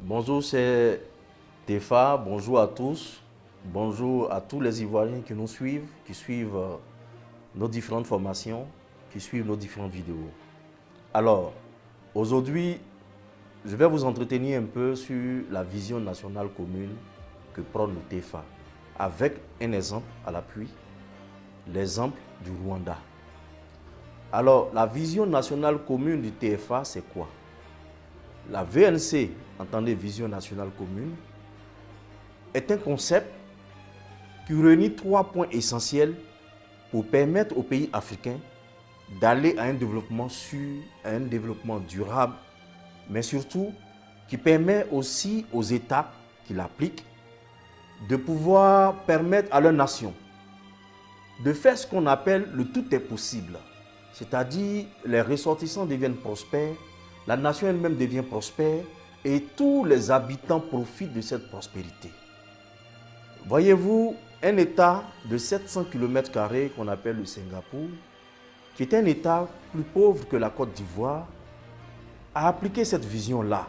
Bonjour, c'est Tefa, bonjour à tous. Bonjour à tous les Ivoiriens qui nous suivent, qui suivent nos différentes formations, qui suivent nos différentes vidéos. Alors, aujourd'hui, je vais vous entretenir un peu sur la vision nationale commune que prône le TEFA, avec un exemple à l'appui, l'exemple du Rwanda. Alors, la vision nationale commune du TFA, c'est quoi? La VNC, entendez Vision nationale commune, est un concept qui réunit 3 points essentiels pour permettre aux pays africains d'aller à un développement sûr, à un développement durable, mais surtout qui permet aussi aux États qui l'appliquent de pouvoir permettre à leur nation de faire ce qu'on appelle le tout est possible. C'est-à-dire les ressortissants deviennent prospères, la nation elle-même devient prospère et tous les habitants profitent de cette prospérité. Voyez-vous, un État de 700 km² qu'on appelle le Singapour, qui est un État plus pauvre que la Côte d'Ivoire, a appliqué cette vision-là.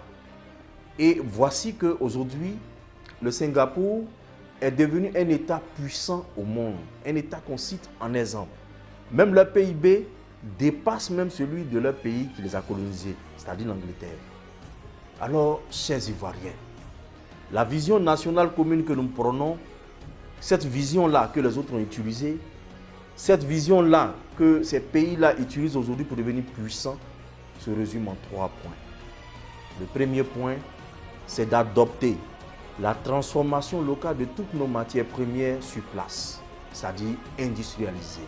Et voici qu'aujourd'hui, le Singapour est devenu un État puissant au monde, un État qu'on cite en exemple. Même leur PIB dépasse même celui de leur pays qui les a colonisés, c'est-à-dire l'Angleterre. Alors, chers Ivoiriens, la vision nationale commune que nous prenons, cette vision-là que les autres ont utilisée, cette vision-là que ces pays-là utilisent aujourd'hui pour devenir puissants, se résume en 3 points. Le premier point, c'est d'adopter la transformation locale de toutes nos matières premières sur place, c'est-à-dire industrialiser.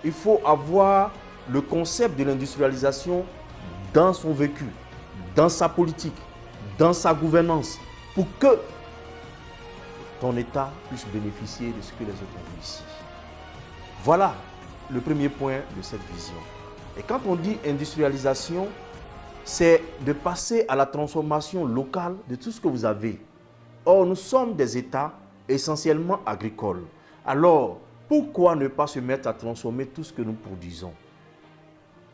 Il faut avoir le concept de l'industrialisation dans son vécu, dans sa politique, dans sa gouvernance, pour que ton État puisse bénéficier de ce que les autres ont ici. Voilà le premier point de cette vision. Et quand on dit industrialisation, c'est de passer à la transformation locale de tout ce que vous avez. Or, nous sommes des États essentiellement agricoles. Alors, pourquoi ne pas se mettre à transformer tout ce que nous produisons?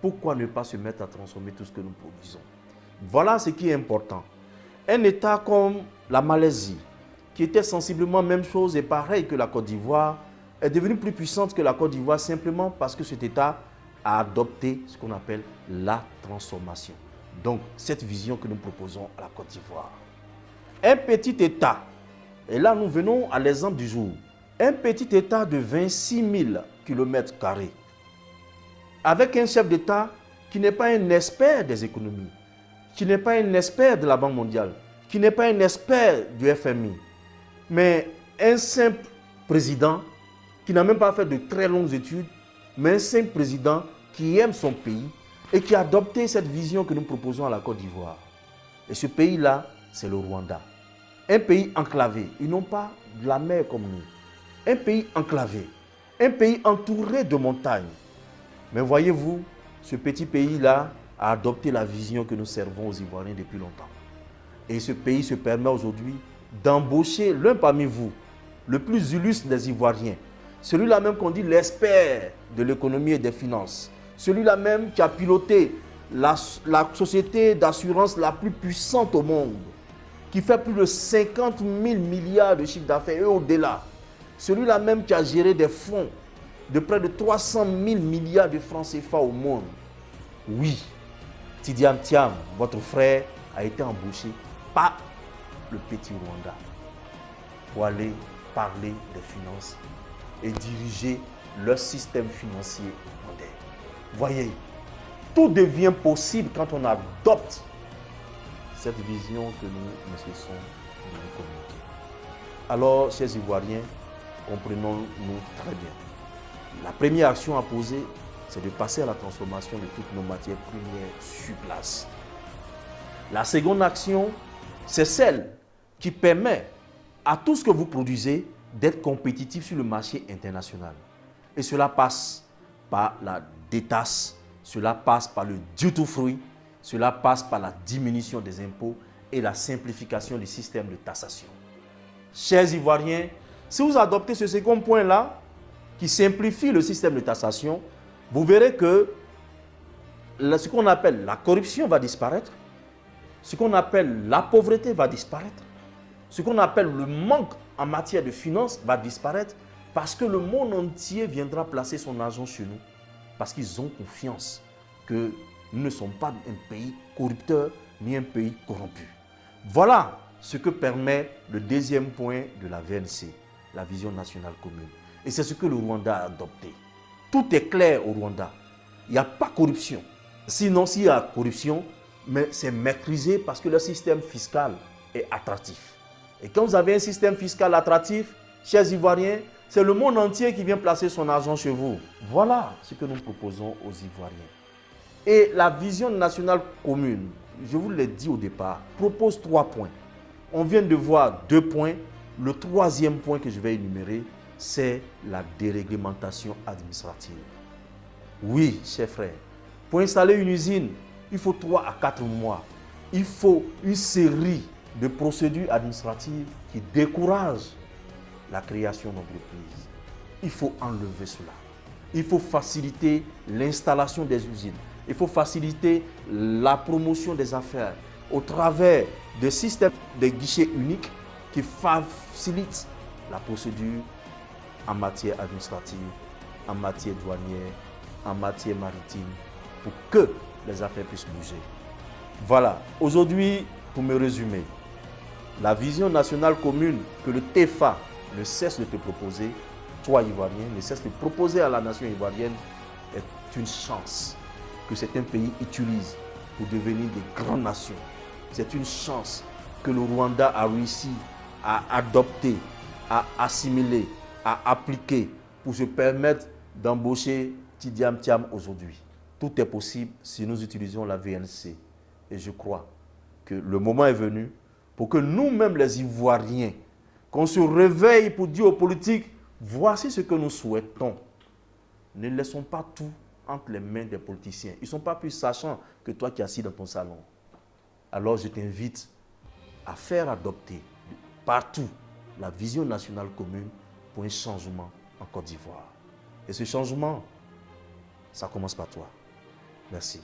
Pourquoi ne pas se mettre à transformer tout ce que nous produisons? Voilà ce qui est important. Un État comme la Malaisie, qui était sensiblement même chose et pareil que la Côte d'Ivoire, est devenue plus puissante que la Côte d'Ivoire simplement parce que cet État a adopté ce qu'on appelle la transformation. Donc, cette vision que nous proposons à la Côte d'Ivoire. Un petit État, et là nous venons à l'exemple du jour, un petit État de 26 000 km², avec un chef d'État qui n'est pas un expert des économies, qui n'est pas un expert de la Banque mondiale, qui n'est pas un expert du FMI, mais un simple président qui n'a même pas fait de très longues études, mais un simple président qui aime son pays et qui a adopté cette vision que nous proposons à la Côte d'Ivoire. Et ce pays-là, c'est le Rwanda. Un pays enclavé, ils n'ont pas de la mer comme nous. Un pays enclavé, un pays entouré de montagnes. Mais voyez-vous, ce petit pays-là a adopté la vision que nous servons aux Ivoiriens depuis longtemps. Et ce pays se permet aujourd'hui d'embaucher l'un parmi vous, le plus illustre des Ivoiriens, celui-là même qu'on dit l'expert de l'économie et des finances, celui-là même qui a piloté la société d'assurance la plus puissante au monde, qui fait plus de 50 000 milliards de chiffre d'affaires et au-delà, celui-là même qui a géré des fonds de près de 300 000 milliards de francs CFA au monde. Oui, Tidiane Thiam, votre frère, a été embauché par le petit Rwanda pour aller parler des finances et diriger leur système financier moderne. Voyez, tout devient possible quand on adopte cette vision que nous ne cessons de nous communiquer. Alors, chers Ivoiriens, comprenons-nous très bien. La première action à poser, c'est de passer à la transformation de toutes nos matières premières sur place. La seconde action, c'est celle qui permet à tout ce que vous produisez d'être compétitif sur le marché international. Et cela passe par la détaxe, cela passe par le duty free, cela passe par la diminution des impôts et la simplification du système de taxation. Chers Ivoiriens, si vous adoptez ce second point-là, qui simplifie le système de taxation, vous verrez que ce qu'on appelle la corruption va disparaître, Ce qu'on appelle la pauvreté va disparaître. Ce qu'on appelle le manque en matière de finances va disparaître parce que le monde entier viendra placer son argent chez nous. Parce qu'ils ont confiance que nous ne sommes pas un pays corrupteur ni un pays corrompu. Voilà ce que permet le deuxième point de la VNC, la vision nationale commune. Et c'est ce que le Rwanda a adopté. Tout est clair au Rwanda. Il n'y a pas de corruption. Sinon, s'il y a corruption, mais c'est maîtrisé parce que le système fiscal est attractif. Et quand vous avez un système fiscal attractif, chers Ivoiriens, c'est le monde entier qui vient placer son argent chez vous. Voilà ce que nous proposons aux Ivoiriens. Et la vision nationale commune, je vous l'ai dit au départ, propose 3 points. On vient de voir 2 points. Le troisième point que je vais énumérer, c'est la déréglementation administrative. Oui, chers frères, pour installer une usine, il faut 3 à 4 mois. Il faut une série de procédures administratives qui découragent la création d'entreprises. Il faut enlever cela. Il faut faciliter l'installation des usines. Il faut faciliter la promotion des affaires au travers de systèmes de guichets uniques qui facilitent la procédure en matière administrative, en matière douanière, en matière maritime, pour que les affaires puissent bouger. Voilà. Aujourd'hui, pour me résumer, la vision nationale commune que le TEFA ne cesse de te proposer, toi Ivoirien, ne cesse de proposer à la nation ivoirienne, est une chance que certains pays utilisent pour devenir des grandes nations. C'est une chance que le Rwanda a réussi à adopter, à assimiler, à appliquer pour se permettre d'embaucher Tidiane Thiam aujourd'hui. Tout est possible si nous utilisons la VNC. Et je crois que le moment est venu pour que nous-mêmes les Ivoiriens, qu'on se réveille pour dire aux politiques, voici ce que nous souhaitons. Ne laissons pas tout entre les mains des politiciens. Ils ne sont pas plus sachants que toi qui es assis dans ton salon. Alors je t'invite à faire adopter partout la vision nationale commune pour un changement en Côte d'Ivoire. Et ce changement, ça commence par toi. Merci.